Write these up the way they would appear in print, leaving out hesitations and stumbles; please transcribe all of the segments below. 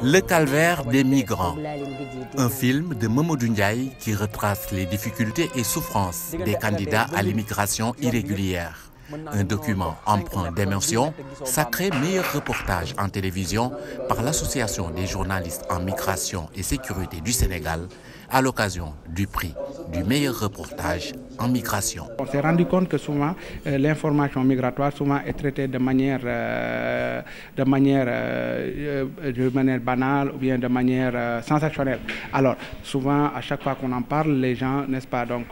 Le calvaire des migrants, un film de Mamadou Ndiaye qui retrace les difficultés et souffrances des candidats à l'immigration irrégulière. Un document empreint d'émotion, sacré meilleur reportage en télévision par l'Association des journalistes en migration et sécurité du Sénégal à l'occasion du prix du meilleur reportage en migration. On s'est rendu compte que souvent l'information migratoire souvent est traitée de manière banale ou bien de manière sensationnelle. Alors souvent à chaque fois qu'on en parle, les gens, n'est-ce pas, donc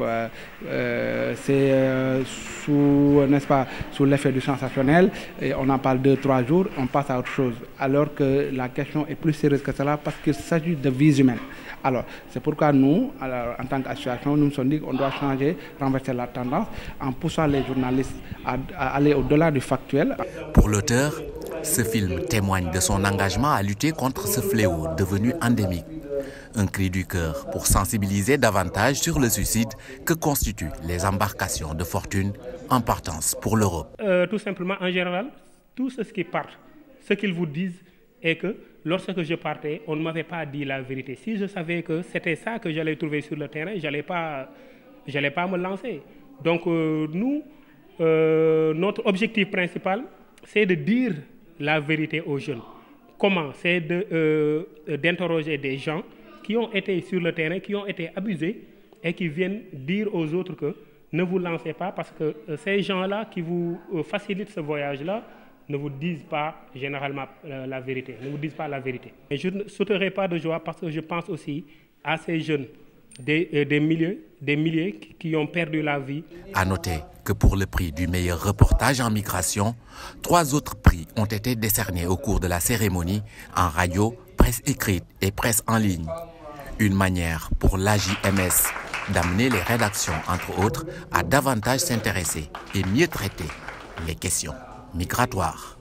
c'est sous l'effet du sensationnel, et on en parle 2-3 jours, on passe à autre chose. Alors que la question est plus sérieuse que cela parce qu'il s'agit de vies humaines. Alors, c'est pourquoi nous, en tant qu'association, nous nous sommes dit qu'on doit changer, renverser la tendance en poussant les journalistes à aller au-delà du factuel. Pour l'auteur, ce film témoigne de son engagement à lutter contre ce fléau devenu endémique. Un cri du cœur pour sensibiliser davantage sur le suicide que constituent les embarcations de fortune en partance pour l'Europe. Tout simplement, en général, tout ce qui part, ce qu'ils vous disent est que lorsque je partais, on ne m'avait pas dit la vérité. Si je savais que c'était ça que j'allais trouver sur le terrain, je n'allais pas me lancer. Donc nous, notre objectif principal, c'est de dire la vérité aux jeunes. Comment? C'est d'interroger des gens qui ont été sur le terrain, qui ont été abusés et qui viennent dire aux autres que ne vous lancez pas parce que ces gens-là qui vous facilitent ce voyage-là ne vous disent pas généralement la vérité, ne vous disent pas la vérité. Et je ne sauterai pas de joie parce que je pense aussi à ces jeunes, des milliers qui ont perdu la vie. À noter que pour le prix du meilleur reportage en migration, 3 autres prix ont été décernés au cours de la cérémonie en radio, presse écrite et presse en ligne. Une manière pour l'AJMS d'amener les rédactions, entre autres, à davantage s'intéresser et mieux traiter les questions migratoires.